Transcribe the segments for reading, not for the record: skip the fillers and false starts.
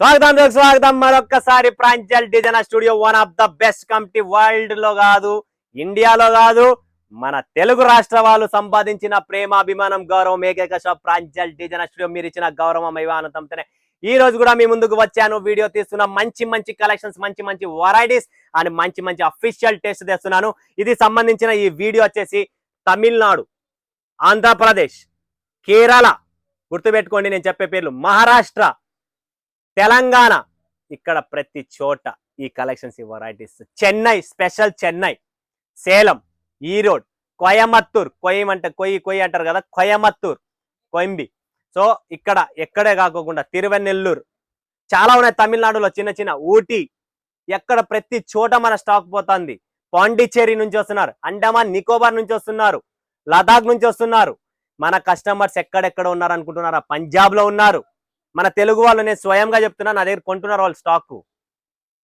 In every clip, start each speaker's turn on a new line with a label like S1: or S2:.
S1: స్వాగతం మరొక్కసారి Pranjal designer studio. One of the best company world లో కాదు, ఇండియాలో కాదు, మన తెలుగు రాష్ట్ర వాళ్ళు సంపాదించిన ప్రేమాభిమానం గౌరవం ఏకైక షాప్ ప్రాంజల్ డిజైనర్ స్టూడియో. మీరు ఇచ్చిన గౌరవం అభిమానంతోనే ఈ రోజు కూడా మీ ముందుకు వచ్చాను. వీడియో తీస్తున్న మంచి మంచి కలెక్షన్స్, మంచి మంచి వెరైటీస్ అండ్ మంచి మంచి అఫీషియల్ టేస్ట్ తెస్తున్నాను. ఇది సంబంధించిన ఈ వీడియో వచ్చేసి తమిళనాడు, ఆంధ్రప్రదేశ్, కేరళ, గుర్తుపెట్టుకోండి నేను చెప్పే పేర్లు, మహారాష్ట్ర, తెలంగాణ, ఇక్కడ ప్రతి చోట ఈ కలెక్షన్స్, ఈ వెరైటీస్. చెన్నై స్పెషల్, చెన్నై, సేలం, ఈరోడ్, కోయమత్తూర్, కొయ్యి అంటారు కదా, కోయమత్తూర్, కోయంబి. సో ఇక్కడ ఎక్కడే కాకుండా తిరువెన్నెల్లూరు, చాలా ఉన్నాయి తమిళనాడులో, చిన్న చిన్న ఊటీ, ఎక్కడ ప్రతి చోట మన స్టాక్ పోతుంది. పాండిచ్చేరి నుంచి వస్తున్నారు, అండమాన్ నికోబార్ నుంచి వస్తున్నారు, లదాఖ్ నుంచి వస్తున్నారు. మన కస్టమర్స్ ఎక్కడెక్కడ ఉన్నారు అనుకుంటున్నారా? పంజాబ్ లో ఉన్నారు. మన తెలుగు వాళ్ళు, నేను స్వయంగా చెప్తున్నా, నా దగ్గర కొంటున్నారు వాళ్ళు స్టాక్,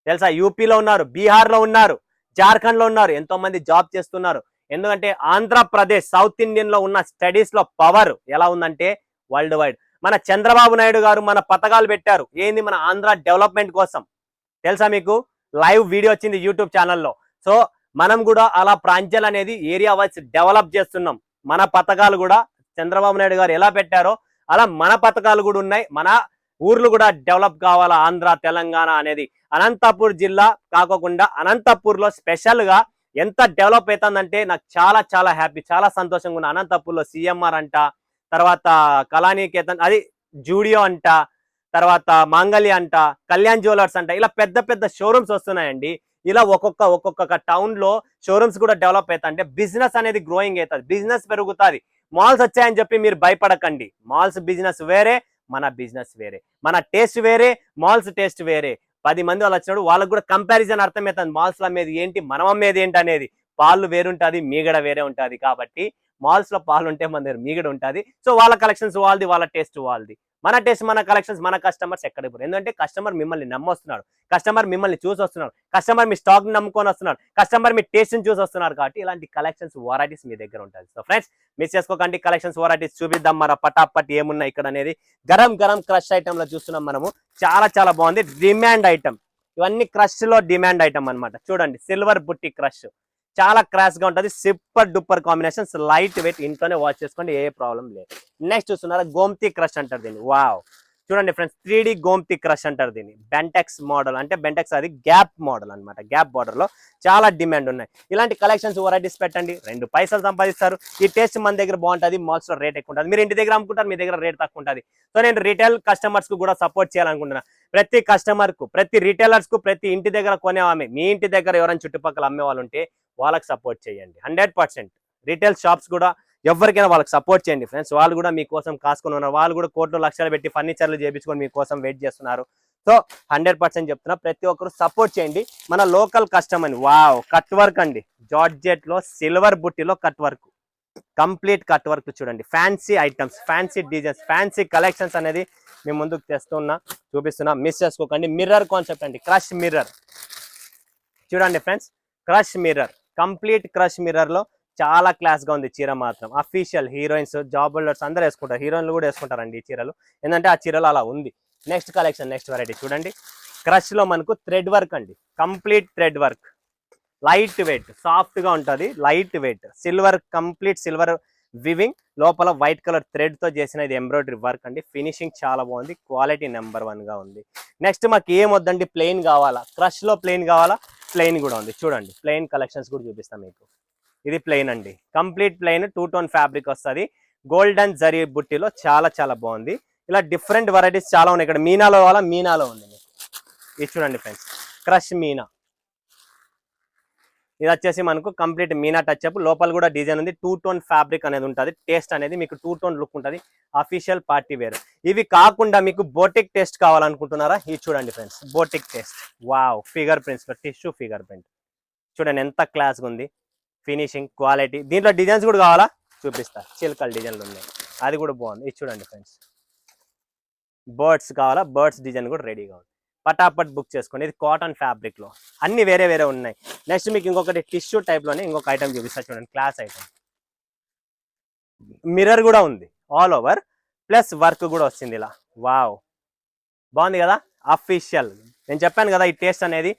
S1: తెలుసా? యూపీలో ఉన్నారు, బీహార్లో ఉన్నారు, జార్ఖండ్ లో ఉన్నారు. ఎంతో మంది జాబ్ చేస్తున్నారు. ఎందుకంటే ఆంధ్రప్రదేశ్, సౌత్ ఇండియన్ లో ఉన్న స్టడీస్ లో పవర్ ఎలా ఉందంటే వరల్డ్ వైడ్. మన చంద్రబాబు నాయుడు గారు మన పథకాలు పెట్టారు. ఏంది? మన ఆంధ్ర డెవలప్మెంట్ కోసం, తెలుసా మీకు? లైవ్ వీడియో వచ్చింది యూట్యూబ్ ఛానల్లో. సో మనం కూడా అలా ప్రాంజల్ అనేది ఏరియా వైజ్ డెవలప్ చేస్తున్నాం. మన పథకాలు కూడా చంద్రబాబు నాయుడు గారు ఎలా పెట్టారో అలా మన పథకాలు కూడా ఉన్నాయి. మన ఊర్లు కూడా డెవలప్ కావాలా, ఆంధ్ర తెలంగాణ అనేది. అనంతపూర్ జిల్లా కాకుండా అనంతపూర్ లో స్పెషల్ గా ఎంత డెవలప్ అవుతుందంటే నాకు చాలా చాలా హ్యాపీ, చాలా సంతోషంగా ఉన్నా. అనంతపూర్ లో సిఎంఆర్ అంట, తర్వాత కళానికేతన్, అది జూడియో అంట, తర్వాత మాంగళ్య అంట, కళ్యాణ్ జ్యువెలర్స్ అంట, ఇలా పెద్ద పెద్ద షోరూమ్స్ వస్తున్నాయండి. ఇలా ఒక్కొక్క టౌన్ లో షోరూమ్స్ కూడా డెవలప్ అవుతా అంటే బిజినెస్ అనేది గ్రోయింగ్ అవుతుంది, బిజినెస్ పెరుగుతుంది. మాల్స్ వచ్చాయని చెప్పి మీరు భయపడకండి. మాల్స్ బిజినెస్ వేరే, మన బిజినెస్ వేరే, మన టేస్ట్ వేరే, మాల్స్ టేస్ట్ వేరే. 10 మంది వాళ్ళు వచ్చినప్పుడు వాళ్ళకు కూడా కంపారిజన్ అర్థమవుతుంది. మాల్స్ లో అమ్మేది ఏంటి, మనం అమ్మేది ఏంటి అనేది. పాలు వేరుంటుంది, మీగడ వేరే ఉంటుంది. కాబట్టి మాల్స్ లో పాలు ఉంటే మన దగ్గర మీగడ ఉంటుంది. సో వాళ్ళ కలెక్షన్స్ వాళ్ళది, వాళ్ళ టేస్ట్ వాళ్ళది. మన టేస్ట్, మన కలెక్షన్స్, మన కస్టమర్స్ ఎక్కడ పోరు. ఎందుకంటే కస్టమర్ మిమ్మల్ని నమ్మొస్తున్నాడు, కస్టమర్ మిమ్మల్ని చూసి వస్తున్నాడు, కస్టమర్ మీ స్టాక్ నమ్ముకొని వస్తున్నాడు, కస్టమర్ మీ టేస్ట్ ని చూసి వస్తున్నారు. కాబట్టి ఇలాంటి కలెక్షన్స్ వెరైటీస్ మీ దగ్గర ఉంటుంది. సో ఫ్రెండ్స్, మిస్ చేసుకోకండి. కలెక్షన్స్ వెరైటీస్ చూపిద్దాం మన పటాపట్ ఏమున్నాయి ఇక్కడ అనేది. గరం గరం క్రష్ ఐటమ్ లో చూస్తున్నాం మనము. చాలా చాలా బాగుంది, డిమాండ్ ఐటమ్. ఇవన్నీ క్రష్ లో డిమాండ్ ఐటమ్ అన్నమాట. చూడండి, సిల్వర్ బుట్టి క్రష్, చాలా క్రాష్ గా ఉంటుంది. Super duper combinations, light weight, ఇంట్లోనే వాచ్ చేసుకోండి, ఏ ప్రాబ్లం లేదు. నెక్స్ట్ చూస్తున్నారా, గోమ్తి క్రష్ అంటారు దీన్ని. వావ్, చూడండి ఫ్రెండ్స్, 3D గోమ్తి క్రష్ అంటారు దీన్ని. బెంటెక్స్ మోడల్, అంటే బెంటెక్స్ అది గ్యాప్ మోడల్ అనమాట. గ్యాప్ బార్డర్ లో చాలా డిమాండ్ ఉన్నాయి. ఇలాంటి కలెక్షన్స్ వెరైటీస్ పెట్టండి, 2 పైసలు సంపాదిస్తారు. ఈ టేస్ట్ మన దగ్గర బాగుంటుంది, మాల్స్ లో రేట్ ఎక్కువ ఉంటుంది. మీరు ఇంటి దగ్గర అమ్ముకుంటారు, మీ దగ్గర రేట్ తక్కువ ఉంటుంది. సో నేను రిటైల్ కస్టమర్స్ కు కూడా సపోర్ట్ చేయాలనుకుంటున్నా. ప్రతి కస్టమర్ కు, ప్రతి రిటైలర్స్ కు, ప్రతి ఇంటి దగ్గర కొనేవామే, మీ ఇంటి దగ్గర ఎవరైనా చుట్టుపక్కల అమ్మే వాళ్ళు ఉంటే వాళ్ళకి సపోర్ట్ చేయండి. 100% రిటైల్ షాప్స్ కూడా ఎవరికైనా వాళ్ళకి సపోర్ట్ చేయండి ఫ్రెండ్స్. వాళ్ళు కూడా మీకోసం కాసుకొని ఉన్నారు. వాళ్ళు కూడా కోట్లు లక్షలు పెట్టి ఫర్నిచర్లు చేయించుకొని మీకోసం వెయిట్ చేస్తున్నారు. సో 100% చెప్తున్నా, ప్రతి ఒక్కరు సపోర్ట్ చేయండి మన లోకల్ కస్టమర్ని. వావ్, కట్ వర్క్ అండి, జార్జెట్ లో సిల్వర్ బుట్టిలో cut work, complete cut work. చూడండి, fancy items, fancy designs, fancy collections అనేది మేము ముందుకు తెస్తున్నా, చూపిస్తున్నా. మిస్ చేసుకోకండి. మిర్రర్ కాన్సెప్ట్ అండి, క్రష్ మిర్రర్. చూడండి friends, crush mirror, complete crush mirror లో చాలా క్లాస్ గా ఉంది చీర మాత్రం. అఫీషియల్ హీరోయిన్స్, జాబ్ హోల్డర్స్ అందరూ వేసుకుంటారు, హీరోయిన్లు కూడా వేసుకుంటారండి ఈ చీరలు. ఏంటంటే ఆ చీరలు అలా ఉంది. నెక్స్ట్ కలెక్షన్, నెక్స్ట్ వెరైటీ చూడండి. క్రష్ లో మనకు థ్రెడ్ వర్క్ అండి, complete thread work, light weight, soft గా ఉంటుంది, light weight, silver, complete silver weaving, లోపల వైట్ కలర్ థ్రెడ్ తో చేసిన ఇది ఎంబ్రాయిడరీ వర్క్ అండి. ఫినిషింగ్ చాలా బాగుంది, క్వాలిటీ నెంబర్ 1 గా ఉంది. నెక్స్ట్ మాకు ఏం వద్దండి, ప్లెయిన్ కావాలా, క్రష్ లో ప్లెయిన్ కావాలా, ప్లెయిన్ కూడా ఉంది. చూడండి, ప్లెయిన్ కలెక్షన్స్ కూడా చూపిస్తాం మీకు. ఇది ప్లెయిన్ అండి, కంప్లీట్ ప్లెయిన్, 2 టోన్ ఫ్యాబ్రిక్ వస్తుంది, గోల్డెన్ జరీ బుట్టిలో, చాలా చాలా బాగుంది. ఇలా డిఫరెంట్ వెరైటీస్ చాలా ఉన్నాయి. ఇక్కడ మీనాలో కావాలా, మీనాలో ఉంది మీకు. ఇది చూడండి ఫ్రెండ్స్, క్రష్ మీనా. ఇది వచ్చేసి మనకు కంప్లీట్ మీనా టచ్ అప్, లోపల కూడా డిజైన్ ఉంది. 2 టోన్ ఫ్యాబ్రిక్ అనేది ఉంటుంది. టేస్ట్ అనేది మీకు 2 టోన్ లుక్ ఉంటుంది, అఫీషియల్ పార్టీ వేర్. ఇవి కాకుండా మీకు బోటిక్ టేస్ట్ కావాలనుకుంటున్నారా? ఇది చూడండి friends, boutique taste. Wow, figure prints లో టిష్యూ ఫిగర్ ప్రింట్, చూడండి ఎంత క్లాస్గా ఉంది, ఫినిషింగ్, క్వాలిటీ. దీంట్లో డిజైన్స్ కూడా కావాలా, చూపిస్తా. చిల్కల్ డిజైన్లు ఉన్నాయి, అది కూడా బాగుంది. ఇది చూడండి ఫ్రెండ్స్, బర్డ్స్ కావాలా, బర్డ్స్ డిజైన్ కూడా రెడీగా ఉంది. పటాపట్ బుక్ చేసుకోండి. ఇది కాటన్ ఫ్యాబ్రిక్ లో, అన్ని వేరే వేరే ఉన్నాయి. నెక్స్ట్ మీకు ఇంకొకటి టిష్యూ టైప్ లోనే ఇంకొక ఐటమ్ చూపిస్తా చూడండి, క్లాస్ ఐటమ్. మిర్రర్ కూడా ఉంది ఆల్ ఓవర్, ప్లస్ వర్క్ కూడా వచ్చింది ఇలా. వావ్, బాగుంది కదా. అఫీషియల్. నేను చెప్పాను కదా, ఈ టేస్ట్ అనేది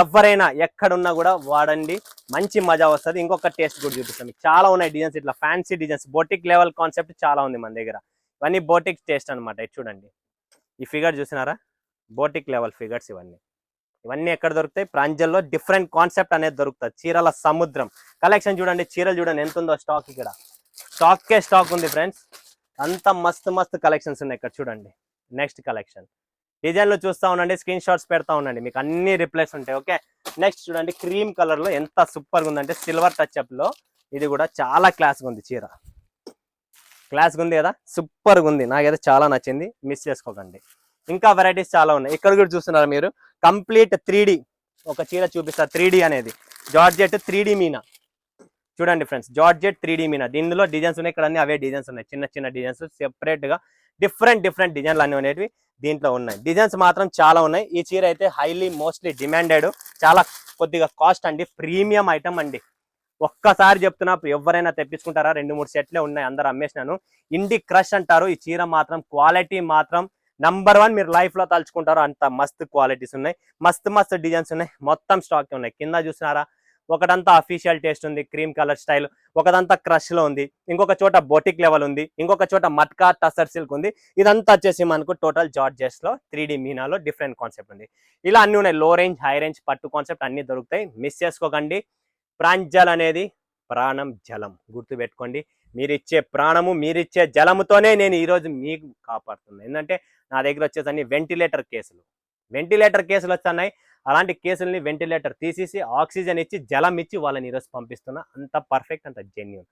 S1: ఎవరైనా ఎక్కడున్నా కూడా వాడండి, మంచి మజా వస్తుంది. ఇంకొక టేస్ట్ కూడా చూపిస్తాను మీకు. చాలా ఉన్నాయి డిజైన్స్, ఇట్లా fancy designs, boutique level concept చాలా ఉంది మన దగ్గర. ఇవన్నీ బోటిక్ టేస్ట్ అనమాట. ఇది చూడండి, ఈ ఫిగర్ చూసినారా, బోటిక్ లెవెల్ ఫిగర్స్ ఇవన్నీ. ఇవన్నీ ఎక్కడ దొరుకుతాయి? ప్రాంజల్లో డిఫరెంట్ కాన్సెప్ట్ అనేది దొరుకుతుంది. చీరల సముద్రం. కలెక్షన్ చూడండి, చీరలు చూడండి ఎంత ఉందో స్టాక్. ఇక్కడ స్టాక్ ఉంది ఫ్రెండ్స్. అంత మస్తు మస్తు కలెక్షన్స్ ఉన్నాయి ఇక్కడ చూడండి. నెక్స్ట్ కలెక్షన్ డిజైన్లు చూస్తూ ఉండండి, స్క్రీన్ షాట్స్ పెడతా ఉండండి, మీకు అన్ని రిప్లైస్ ఉంటాయి. ఓకే, నెక్స్ట్ చూడండి, క్రీమ్ కలర్ లో ఎంత సూపర్గా ఉందంటే సిల్వర్ టచ్ అప్ లో. ఇది కూడా చాలా క్లాస్గా ఉంది చీర. క్లాస్గా ఉంది కదా, సూపర్గా ఉంది. నాకైతే చాలా నచ్చింది, మిస్ చేసుకోకండి. ఇంకా వెరైటీస్ చాలా ఉన్నాయి. ఇక్కడ కూడా చూస్తున్నారు మీరు, కంప్లీట్ 3D ఒక చీర చూపిస్తారు. 3D అనేది జార్జెట్ 3D మీనా. చూడండి ఫ్రెండ్స్, జార్జెట్ 3D మీనా. దీనిలో డిజైన్స్ ఉన్నాయి, ఇక్కడ అన్ని అవే డిజైన్స్ ఉన్నాయి. చిన్న చిన్న డిజైన్స్ సెపరేట్ గా డిఫరెంట్ డిజైన్లు అన్ని అనేవి దీంట్లో ఉన్నాయి. డిజైన్స్ మాత్రం చాలా ఉన్నాయి. ఈ చీర అయితే హైలీ మోస్ట్లీ డిమాండెడ్, చాలా కొద్దిగా కాస్ట్ అండి, ప్రీమియం ఐటమ్ అండి. ఒక్కసారి చెప్తున్నా, ఎవరైనా తెప్పించుకుంటారా? 2-3 సెట్లే ఉన్నాయి, అందరు అమ్మేసినాను. ఇండి క్రష్ అంటారు. ఈ చీర మాత్రం క్వాలిటీ మాత్రం #1 మీరు లైఫ్ లో తలుచుకుంటారు. అంత మస్తు క్వాలిటీస్ ఉన్నాయి, మస్తు డిజైన్స్ ఉన్నాయి, మొత్తం స్టాక్ ఉన్నాయి. కింద చూసినారా, ఒకటంతా అఫీషియల్ టేస్ట్ ఉంది, క్రీమ్ కలర్ స్టైల్. ఒకదంతా క్రష్ లో ఉంది, ఇంకొక చోట బొటిక్ లెవెల్ ఉంది, ఇంకొక చోట మట్కా టసర్ సిల్క్ ఉంది. ఇదంతా వచ్చేసి మనకు టోటల్ జార్జెస్ లో 3D మీనాలో డిఫరెంట్ కాన్సెప్ట్ ఉంది. ఇలా అన్ని ఉన్నాయి. లో రేంజ్, హై రేంజ్, పట్టు కాన్సెప్ట్ అన్ని దొరుకుతాయి. మిస్ చేసుకోకండి. ప్రాంజల్ అనేది ప్రాణం జలం, గుర్తు పెట్టుకోండి. మీరిచ్చే ప్రాణము, మీరిచ్చే జలముతోనే నేను ఈరోజు మీకు కాపాడుతున్నాను. ఎందుకంటే నా దగ్గర వచ్చేసి అన్ని వెంటిలేటర్ కేసులు వస్తున్నాయి. అలాంటి కేసుల్ని వెంటిలేటర్ తీసేసి ఆక్సిజన్ ఇచ్చి జలం ఇచ్చి వాళ్ళని ఈరోజు పంపిస్తున్నా. అంత పర్ఫెక్ట్, అంత జెన్యూన్.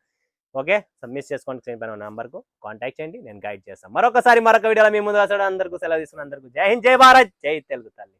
S1: ఓకే, సబ్మిట్ చేసుకోండి. స్క్రీన్ పైన నంబర్కు కాంటాక్ట్ చేయండి, నేను గైడ్ చేస్తాను. మరొక వీడియోలో మీ ముందు వస్తాడు. అందరికీ సెలవు తీసుకుని అందరికీ జై హింద్, జై భారత్, జై తెలుగు తల్లి.